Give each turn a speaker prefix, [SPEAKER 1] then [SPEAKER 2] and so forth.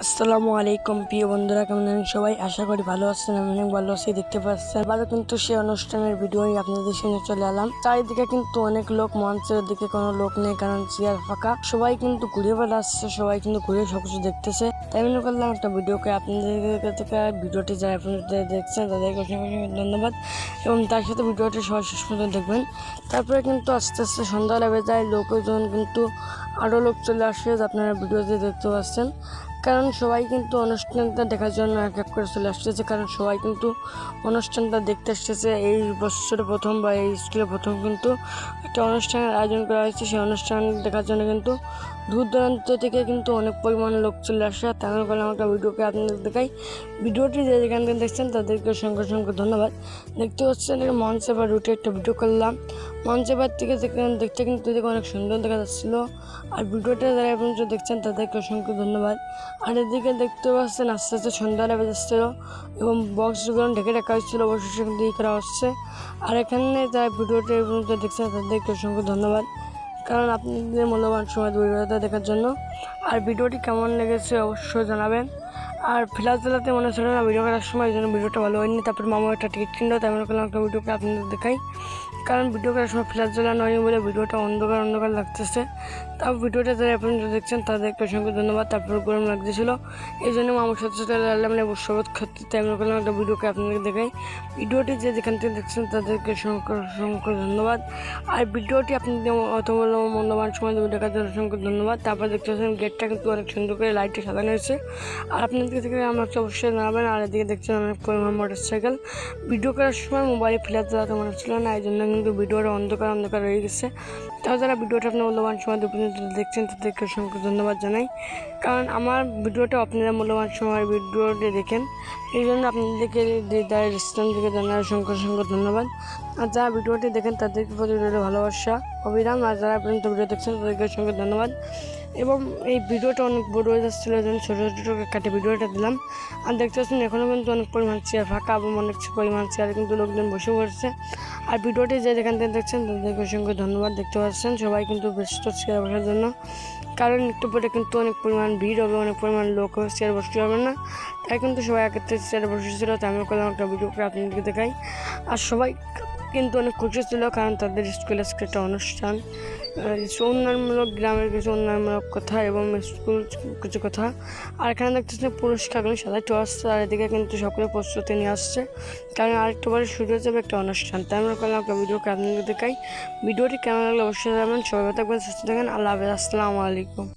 [SPEAKER 1] আসসালামু আলাইকুম প্রিয় বন্ধুরা, কেমন আছেন সবাই? আশা করি ভালো আছেন। আমি অনেক ভালো আছি। দেখতে পাচ্ছেন এবারও কিন্তু সেই অনুষ্ঠানের ভিডিওই আপনাদের সামনে চলে এলাম। চারিদিকে কিন্তু অনেক লোক, মঞ্চের দিকে কোনো লোক নেই, কারণ চেয়ার ফাঁকা। সবাই কিন্তু ঘুরে বেড়াচ্ছে, সবাই কিন্তু ঘুরে সবকিছু দেখতেছে। তাই মনে করলাম একটা ভিডিওকে আপনাদের থেকে, ভিডিওটি যারা আপনাদের দেখছেন তাদেরকে অসংখ্য ধন্যবাদ, এবং তার সাথে ভিডিওটি সবাই শেষ পর্যন্ত দেখবেন। তারপরে কিন্তু আস্তে আস্তে সন্ধ্যা লেগে যায়, লোকজন কিন্তু আরও লোক চলে আসে, আপনারা ভিডিওতে দেখতে পাচ্ছেন। কারণ সবাই কিন্তু অনুষ্ঠানটা দেখার জন্য এক এক করে চলে আসতেছে, কারণ সবাই কিন্তু অনুষ্ঠানটা দেখতে আসতেছে। এই বছরে প্রথম বা এই স্কুলে প্রথম কিন্তু একটা অনুষ্ঠানের আয়োজন করা হয়েছে। সেই অনুষ্ঠান দেখার জন্য কিন্তু দূর দূরান্ত থেকে কিন্তু অনেক পরিমাণ লোক চলে আসে। তেমন করে আমাকে ভিডিওকে আপনাদের দেখাই। ভিডিওটি যে যেখান থেকে দেখছেন তাদেরকে অসংখ্য ধন্যবাদ। দেখতে পাচ্ছেন মঞ্চে বা রুটে একটা ভিডিও করলাম। মঞ্চে বার থেকে দেখতে কিন্তু অনেক সুন্দর দেখা যাচ্ছিলো। আর ভিডিওটা যারা এখন দেখছেন তাদেরকে অসংখ্য ধন্যবাদ। আর এদিকে দেখতে পাচ্ছেন আস্তে আস্তে সন্ধ্যা লেগে যাচ্ছিলো, এবং বক্সগুলো ঢেকে রাখা হয়েছিল, অবশেষে কিন্তু করা হচ্ছে। আর এখানে যারা ভিডিওটা দেখছেন তাদেরকে অসংখ্য ধন্যবাদ, কারণ আপনাদের মূল্যবান সময় ভিডিওটা দেখার জন্য। আর ভিডিওটি কেমন লেগেছে অবশ্যই জানাবেন। আর ফ্ল্যাশ জ্বালাতে মনে ছিল না ভিডিও করার সময়, এই জন্য ভিডিওটা ভালো হয়নি। তারপর মামা একটা টিকিট কিনলো, তাই মনে করলাম একটা ভিডিওকে আপনাদের দেখাই। কারণ ভিডিও করার সময় ফ্ল্যাশ জ্বালানো হয়নি বলে ভিডিওটা অন্ধকার লাগতেছে। তারপর ভিডিওটা যারা আপনারা দেখছেন তাদেরকে অসংখ্য ধন্যবাদ। তারপর গরম লাগতেছিল, এই জন্য মামার সাথে লাগালাম শরবত খাতে, তাই মনে করলাম একটা ভিডিওকে আপনাদেরকে দেখাই। ভিডিওটি যে যেখান থেকে দেখছেন তাদেরকে অসংখ্য ধন্যবাদ। আর ভিডিওটি আপনাদের অত মূল্যবান সময় দেখার জন্য অসংখ্য ধন্যবাদ। তারপর দেখতে পাচ্ছেন গেটটা কিন্তু অনেক সুন্দর করে লাইটে সাজানো হয়েছে। আর আপনাদের থেকে আমাকে অবশ্যই জানাবেন। আর এদিকে দেখছেন অনেক পরিমাণ মোটরসাইকেল। ভিডিও করার সময় মোবাইলে ফ্ল্যাশ জ্বালাতে মনে ছিল না, এই জন্য কিন্তু ভিডিওটা অন্ধকার রয়ে গেছে। তাও যারা ভিডিওটা আপনার মূল্যবান সময় দেখছেন তাদেরকে অসংখ্য ধন্যবাদ জানাই, কারণ আমার ভিডিওটা আপনারা মূল্যবান সময় ভিডিওটি দেখেন, এই জন্য আপনাদেরকে রেস্টুরেন্ট থেকে জানার অসংখ্য ধন্যবাদ। আর যারা ভিডিওটি দেখেন তাদেরকে প্রতি ভালোবাসা অবিরাম। আর যারা পর্যন্ত ভিডিও দেখছেন তাদেরকে অসংখ্য ধন্যবাদ। এবং এই ভিডিওটা অনেক বড় হয়ে যাচ্ছিলো, এই জন্য ছোটো কাটে ভিডিওটা দিলাম। আর দেখতে পাচ্ছেন এখনও কিন্তু অনেক পরিমাণ চেয়ার ফাঁকা, এবং অনেক পরিমাণ চেয়ারে কিন্তু লোকজন বসে পড়ছে। আর ভিডিওটি যে যেখান থেকে দেখছেন তাদেরকে অসংখ্য ধন্যবাদ। দেখতে পাচ্ছেন সবাই কিন্তু ব্যস্ত চেয়ার বসার জন্য, কারণ একটু পরে কিন্তু অনেক পরিমাণ ভিড় হবে, অনেক পরিমাণ লোক চেয়ার বসতে পারবেন না। তাই কিন্তু সবাই আগের থেকে চেয়ারে বসেছিল। তাই আমি করলাম একটা ভিডিও করে আপনাদেরকে দেখাই। আর সবাই কিন্তু অনেক খুশি ছিল, কারণ তাদের স্কুলের একটা অনুষ্ঠান, উন্নয়নমূলক, গ্রামের কিছু উন্নয়নমূলক কথা এবং স্কুল কিছু কথা। আর এখানে দেখতেছেন পুরস্কারগুলো সাজাইতে আসছে। আর এদিকে কিন্তু সকলে প্রস্তুতি নিয়ে আসছে, কারণ আরেকটু পরে শুরু হয়ে যাবে একটা অনুষ্ঠান। তাই আমরা করলাম একটা ভিডিওকে আপনাদেরকে দেখাই। ভিডিওটি কেমন লাগলো অবশ্যই জানাবেন। সবাই থাকবেন, সুস্থ থাকেন। আল্লাহ হাফেজ, আসসালামু আলাইকুম।